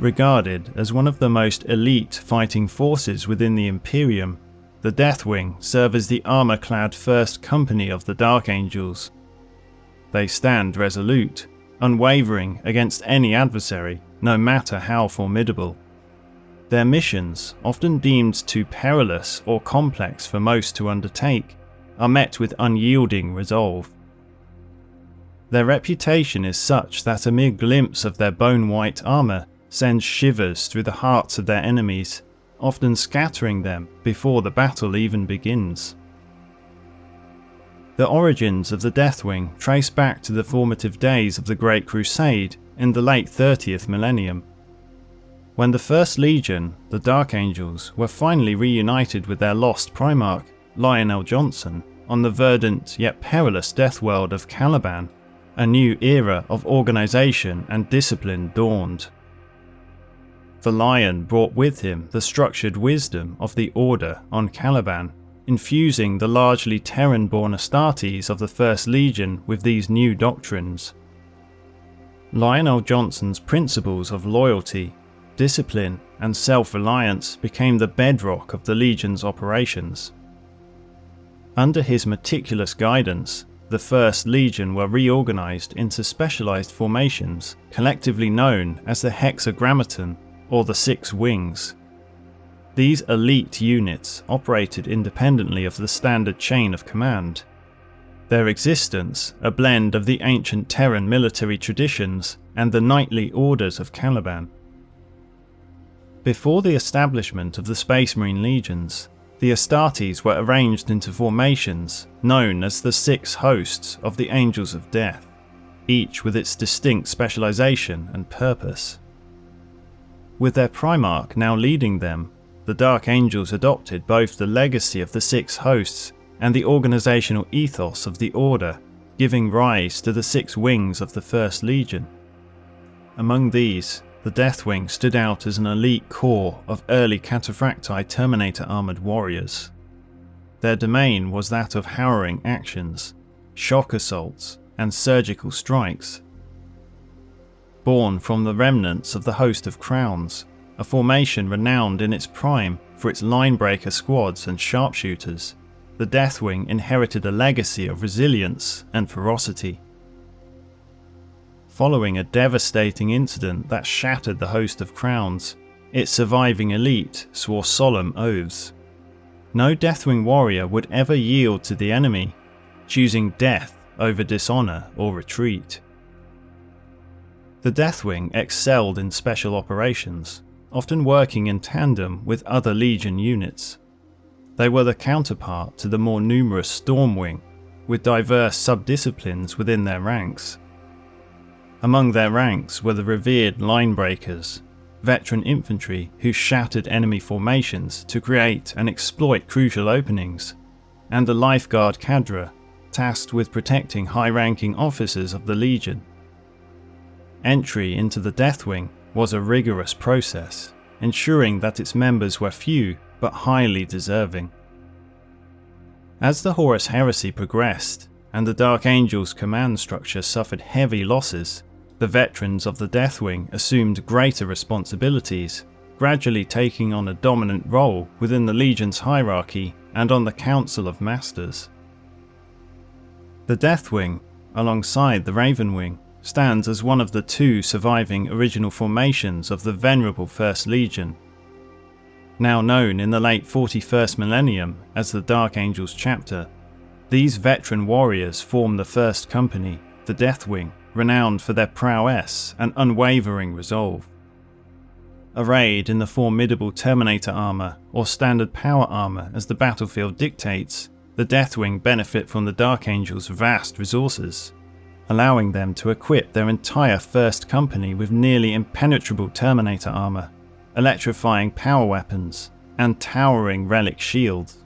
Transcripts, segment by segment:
Regarded as one of the most elite fighting forces within the Imperium, the Deathwing serve as the armour-clad first company of the Dark Angels. They stand resolute, unwavering against any adversary, no matter how formidable. Their missions, often deemed too perilous or complex for most to undertake, are met with unyielding resolve. Their reputation is such that a mere glimpse of their bone-white armour sends shivers through the hearts of their enemies, often scattering them before the battle even begins. The origins of the Deathwing trace back to the formative days of the Great Crusade in the late 30th millennium. When the First Legion, the Dark Angels, were finally reunited with their lost Primarch, Lionel Johnson, on the verdant yet perilous death world of Caliban, a new era of organisation and discipline dawned. The Lion brought with him the structured wisdom of the Order on Caliban, infusing the largely Terran-born Astartes of the First Legion with these new doctrines. Lionel Johnson's principles of loyalty, discipline, and self-reliance became the bedrock of the Legion's operations. Under his meticulous guidance, the First Legion were reorganised into specialised formations, collectively known as the Hexagrammaton, or the Six Wings. These elite units operated independently of the standard chain of command. Their existence, a blend of the ancient Terran military traditions and the knightly orders of Caliban. Before the establishment of the Space Marine Legions, the Astartes were arranged into formations known as the Six Hosts of the Angels of Death, each with its distinct specialisation and purpose. With their Primarch now leading them, the Dark Angels adopted both the legacy of the Six Hosts and the organisational ethos of the Order, giving rise to the Six Wings of the First Legion. Among these, the Deathwing stood out as an elite corps of early Cataphractii Terminator armoured warriors. Their domain was that of harrowing actions, shock assaults, and surgical strikes. Born from the remnants of the Host of Crowns, a formation renowned in its prime for its linebreaker squads and sharpshooters, the Deathwing inherited a legacy of resilience and ferocity. Following a devastating incident that shattered the Host of Crowns, its surviving elite swore solemn oaths. No Deathwing warrior would ever yield to the enemy, choosing death over dishonour or retreat. The Deathwing excelled in special operations, often working in tandem with other Legion units. They were the counterpart to the more numerous Stormwing, with diverse sub-disciplines within their ranks. Among their ranks were the revered Linebreakers, veteran infantry who shattered enemy formations to create and exploit crucial openings, and the Lifeguard Cadre, tasked with protecting high-ranking officers of the Legion. Entry into the Deathwing was a rigorous process, ensuring that its members were few but highly deserving. As the Horus Heresy progressed, and the Dark Angels' command structure suffered heavy losses, the veterans of the Deathwing assumed greater responsibilities, gradually taking on a dominant role within the Legion's hierarchy and on the Council of Masters. The Deathwing, alongside the Ravenwing, stands as one of the two surviving original formations of the venerable First Legion. Now known in the late 41st millennium as the Dark Angels chapter, these veteran warriors form the first company, the Deathwing, renowned for their prowess and unwavering resolve. Arrayed in the formidable Terminator armour or standard power armour as the battlefield dictates, the Deathwing benefit from the Dark Angels' vast resources, allowing them to equip their entire first company with nearly impenetrable Terminator armour, electrifying power weapons, and towering relic shields.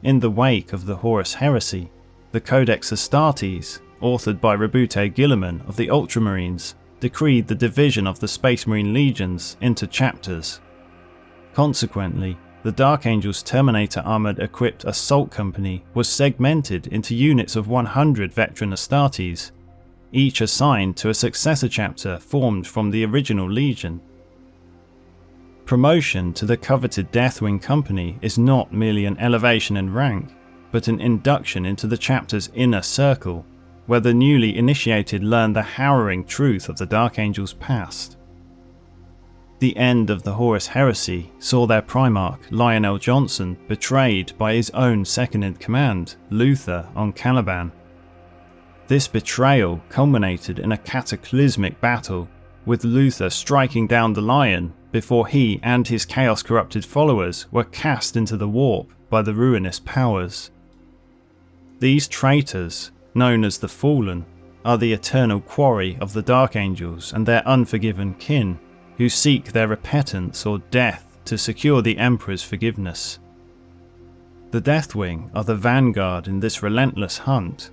In the wake of the Horus Heresy, the Codex Astartes, authored by Rabute Gilliman of the Ultramarines, decreed the division of the Space Marine Legions into chapters. Consequently, the Dark Angels Terminator armoured equipped assault company was segmented into units of 100 veteran Astartes, each assigned to a successor chapter formed from the original Legion. Promotion to the coveted Deathwing Company is not merely an elevation in rank, but an induction into the chapter's inner circle, where the newly initiated learn the harrowing truth of the Dark Angels' past. The end of the Horus Heresy saw their Primarch, Lionel Johnson, betrayed by his own second-in-command, Luther, on Caliban. This betrayal culminated in a cataclysmic battle, with Luther striking down the Lion before he and his chaos-corrupted followers were cast into the warp by the ruinous powers. These traitors, known as the Fallen, are the eternal quarry of the Dark Angels and their unforgiven kin, who seek their repentance or death to secure the Emperor's forgiveness. The Deathwing are the vanguard in this relentless hunt,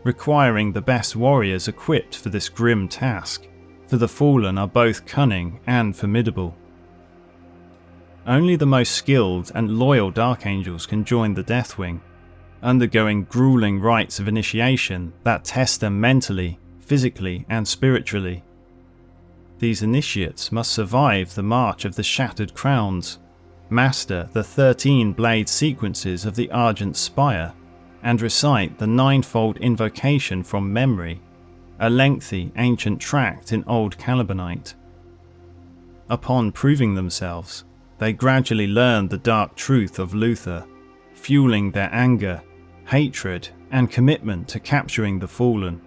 requiring the best warriors equipped for this grim task, for the Fallen are both cunning and formidable. Only the most skilled and loyal Dark Angels can join the Deathwing, undergoing grueling rites of initiation that test them mentally, physically and spiritually. These initiates must survive the march of the Shattered Crowns, master the 13 blade sequences of the Argent Spire, and recite the 9-fold invocation from memory, a lengthy ancient tract in Old Calibanite. Upon proving themselves, they gradually learn the dark truth of Luther, fueling their anger, hatred, and commitment to capturing the Fallen.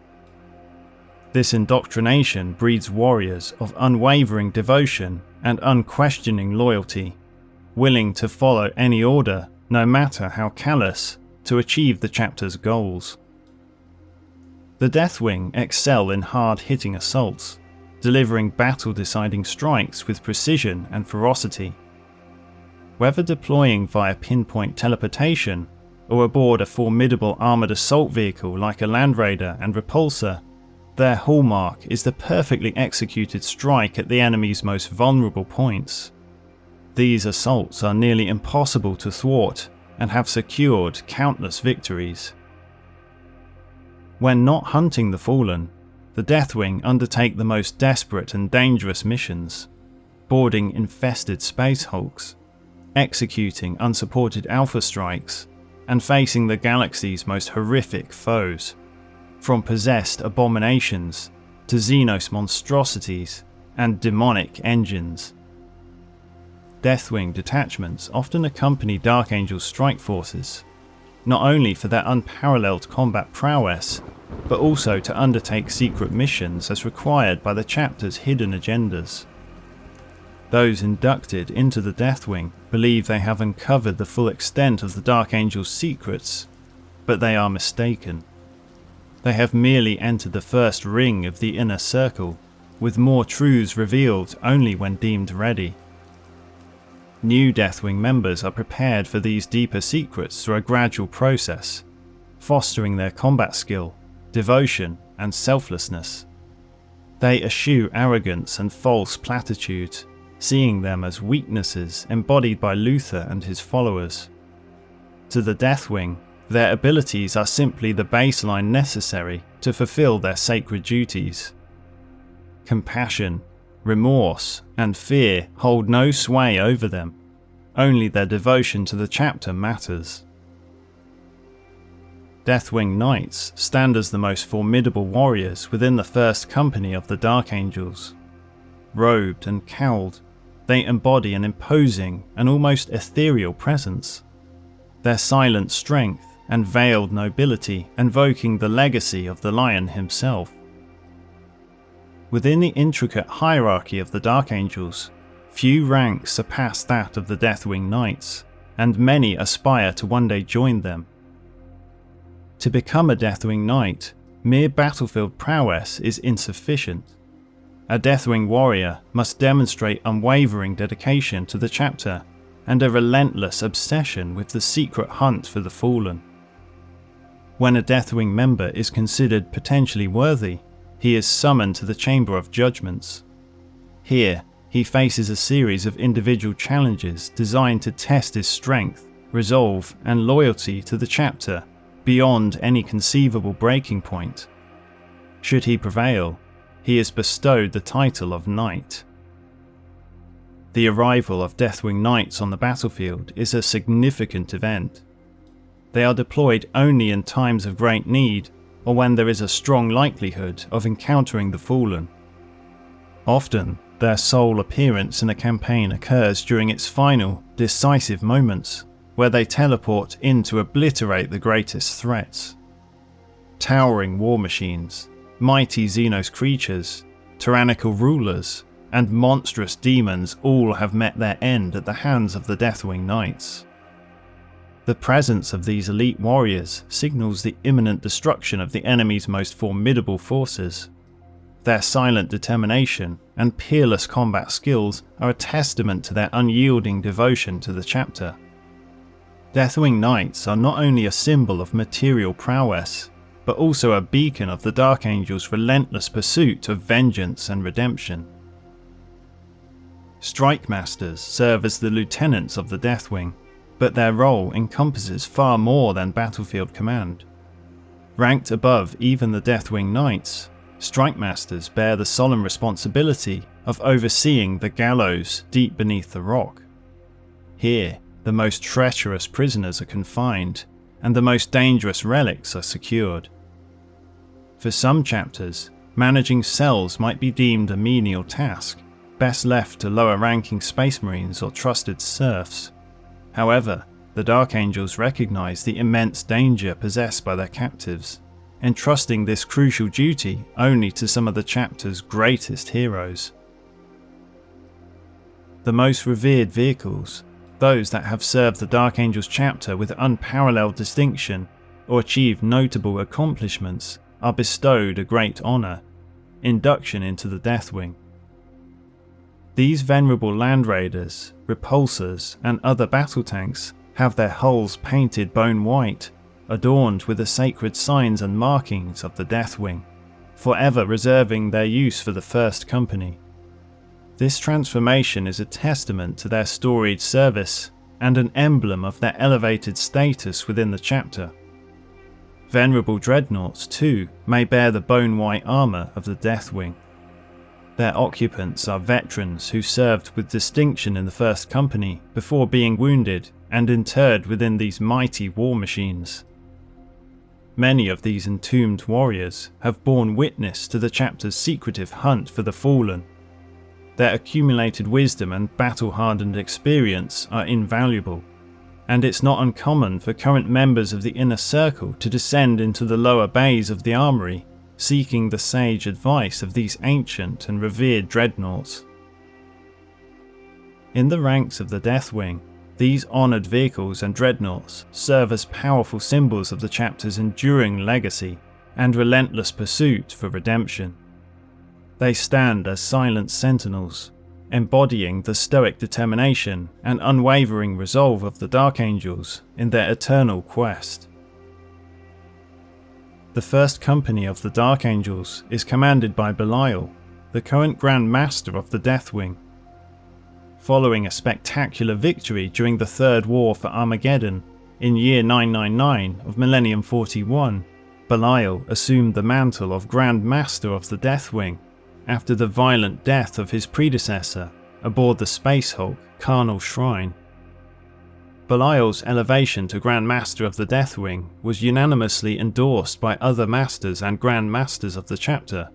This indoctrination breeds warriors of unwavering devotion and unquestioning loyalty, willing to follow any order, no matter how callous, to achieve the chapter's goals. The Deathwing excel in hard-hitting assaults, delivering battle-deciding strikes with precision and ferocity. Whether deploying via pinpoint teleportation or aboard a formidable armoured assault vehicle like a Land Raider and Repulsor, their hallmark is the perfectly executed strike at the enemy's most vulnerable points. These assaults are nearly impossible to thwart and have secured countless victories. When not hunting the Fallen, the Deathwing undertake the most desperate and dangerous missions, boarding infested space hulks, executing unsupported alpha strikes, and facing the galaxy's most horrific foes, from possessed abominations to Xenos monstrosities and demonic engines. Deathwing detachments often accompany Dark Angel strike forces, not only for their unparalleled combat prowess, but also to undertake secret missions as required by the chapter's hidden agendas. Those inducted into the Deathwing believe they have uncovered the full extent of the Dark Angel's secrets, but they are mistaken. They have merely entered the first ring of the inner circle, with more truths revealed only when deemed ready. New Deathwing members are prepared for these deeper secrets through a gradual process, fostering their combat skill, devotion, and selflessness. They eschew arrogance and false platitudes, seeing them as weaknesses embodied by Luther and his followers. To the Deathwing, their abilities are simply the baseline necessary to fulfill their sacred duties. Compassion, remorse, and fear hold no sway over them. Only their devotion to the chapter matters. Deathwing Knights stand as the most formidable warriors within the first company of the Dark Angels. Robed and cowled, they embody an imposing and almost ethereal presence. Their silent strength and veiled nobility invoking the legacy of the Lion himself. Within the intricate hierarchy of the Dark Angels, few ranks surpass that of the Deathwing Knights, and many aspire to one day join them. To become a Deathwing Knight, mere battlefield prowess is insufficient. A Deathwing warrior must demonstrate unwavering dedication to the chapter and a relentless obsession with the secret hunt for the Fallen. When a Deathwing member is considered potentially worthy, he is summoned to the Chamber of Judgments. Here, he faces a series of individual challenges designed to test his strength, resolve, and loyalty to the chapter beyond any conceivable breaking point. Should he prevail, he is bestowed the title of Knight. The arrival of Deathwing Knights on the battlefield is a significant event. They are deployed only in times of great need or when there is a strong likelihood of encountering the Fallen. Often, their sole appearance in a campaign occurs during its final, decisive moments, where they teleport in to obliterate the greatest threats. Towering war machines, mighty Xenos creatures, tyrannical rulers, and monstrous demons all have met their end at the hands of the Deathwing Knights. The presence of these elite warriors signals the imminent destruction of the enemy's most formidable forces. Their silent determination and peerless combat skills are a testament to their unyielding devotion to the chapter. Deathwing Knights are not only a symbol of material prowess, but also a beacon of the Dark Angels' relentless pursuit of vengeance and redemption. Strike Masters serve as the lieutenants of the Deathwing, but their role encompasses far more than battlefield command. Ranked above even the Deathwing Knights, Strike Masters bear the solemn responsibility of overseeing the gallows deep beneath the rock. Here, the most treacherous prisoners are confined, and the most dangerous relics are secured. For some chapters, managing cells might be deemed a menial task, best left to lower-ranking Space Marines or trusted serfs. However, the Dark Angels recognize the immense danger possessed by their captives, entrusting this crucial duty only to some of the chapter's greatest heroes. The most revered vehicles, those that have served the Dark Angels chapter with unparalleled distinction or achieved notable accomplishments, are bestowed a great honour, induction into the Deathwing. These venerable land raiders, repulsors, and other battle tanks have their hulls painted bone white, adorned with the sacred signs and markings of the Deathwing, forever reserving their use for the First Company. This transformation is a testament to their storied service and an emblem of their elevated status within the chapter. Venerable dreadnoughts, too, may bear the bone-white armour of the Deathwing. Their occupants are veterans who served with distinction in the First Company before being wounded and interred within these mighty war machines. Many of these entombed warriors have borne witness to the chapter's secretive hunt for the Fallen. Their accumulated wisdom and battle-hardened experience are invaluable, and it's not uncommon for current members of the Inner Circle to descend into the lower bays of the armory, seeking the sage advice of these ancient and revered dreadnoughts. In the ranks of the Deathwing, these honoured vehicles and dreadnoughts serve as powerful symbols of the chapter's enduring legacy and relentless pursuit for redemption. They stand as silent sentinels, embodying the stoic determination and unwavering resolve of the Dark Angels in their eternal quest. The First Company of the Dark Angels is commanded by Belial, the current Grand Master of the Deathwing. Following a spectacular victory during the Third War for Armageddon in year 999 of Millennium 41, Belial assumed the mantle of Grand Master of the Deathwing after the violent death of his predecessor aboard the Space Hulk Carnal Shrine. Belial's elevation to Grand Master of the Deathwing was unanimously endorsed by other Masters and Grand Masters of the chapter.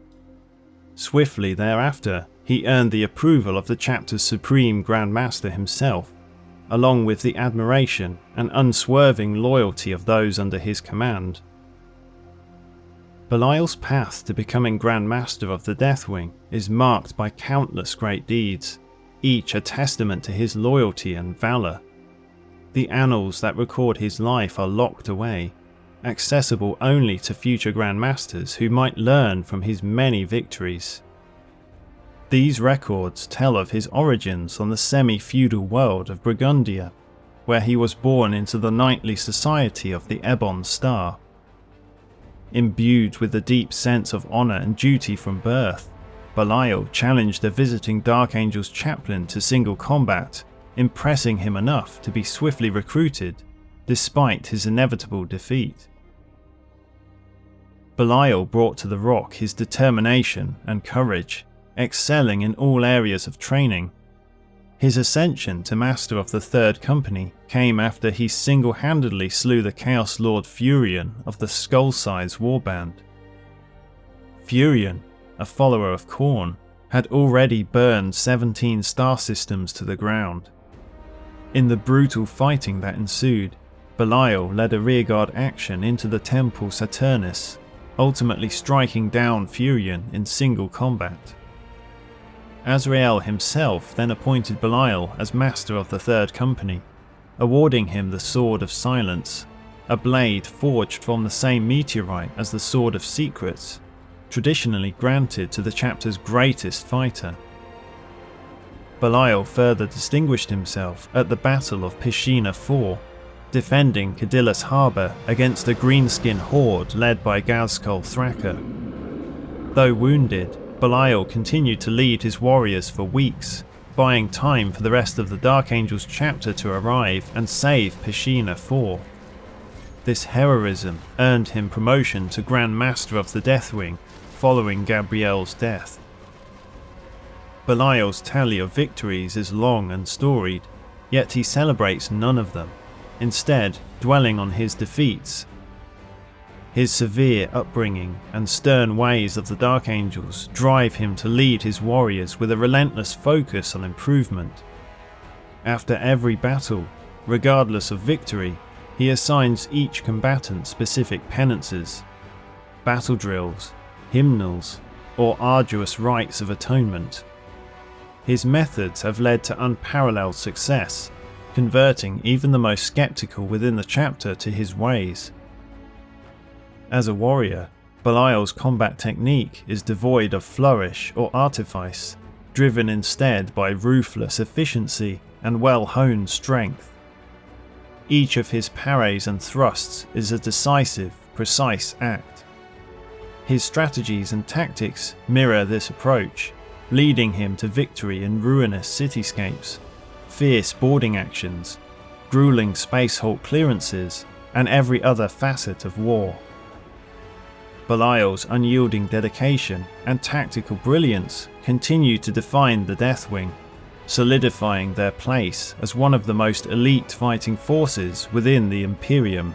Swiftly thereafter, he earned the approval of the chapter's Supreme Grand Master himself, along with the admiration and unswerving loyalty of those under his command. Belial's path to becoming Grand Master of the Deathwing is marked by countless great deeds, each a testament to his loyalty and valour. The annals that record his life are locked away, accessible only to future Grand Masters who might learn from his many victories. These records tell of his origins on the semi-feudal world of Burgundia, where he was born into the knightly society of the Ebon Star. Imbued with a deep sense of honour and duty from birth, Belial challenged a visiting Dark Angels chaplain to single combat, impressing him enough to be swiftly recruited, despite his inevitable defeat. Belial brought to the Rock his determination and courage, excelling in all areas of training. His ascension to Master of the Third Company came after he single-handedly slew the Chaos Lord Furion of the Skull-Size Warband. Furion, a follower of Khorne, had already burned 17 star systems to the ground. In the brutal fighting that ensued, Belial led a rearguard action into the Temple Saturnus, ultimately striking down Furion in single combat. Azrael himself then appointed Belial as Master of the Third Company, awarding him the Sword of Silence, a blade forged from the same meteorite as the Sword of Secrets, traditionally granted to the chapter's greatest fighter. Belial further distinguished himself at the Battle of Pishina IV, defending Cadillus Harbour against a greenskin horde led by Ghazghkull Thraka. Though wounded, Belial continued to lead his warriors for weeks, buying time for the rest of the Dark Angels chapter to arrive and save Pishina IV. This heroism earned him promotion to Grand Master of the Deathwing following Gabrielle's death. Belial's tally of victories is long and storied, yet he celebrates none of them, instead dwelling on his defeats. His severe upbringing and stern ways of the Dark Angels drive him to lead his warriors with a relentless focus on improvement. After every battle, regardless of victory, he assigns each combatant specific penances, battle drills, hymnals, or arduous rites of atonement. His methods have led to unparalleled success, converting even the most skeptical within the chapter to his ways. As a warrior, Belial's combat technique is devoid of flourish or artifice, driven instead by ruthless efficiency and well-honed strength. Each of his parries and thrusts is a decisive, precise act. His strategies and tactics mirror this approach, leading him to victory in ruinous cityscapes, fierce boarding actions, grueling space hulk clearances, and every other facet of war. Belial's unyielding dedication and tactical brilliance continue to define the Deathwing, solidifying their place as one of the most elite fighting forces within the Imperium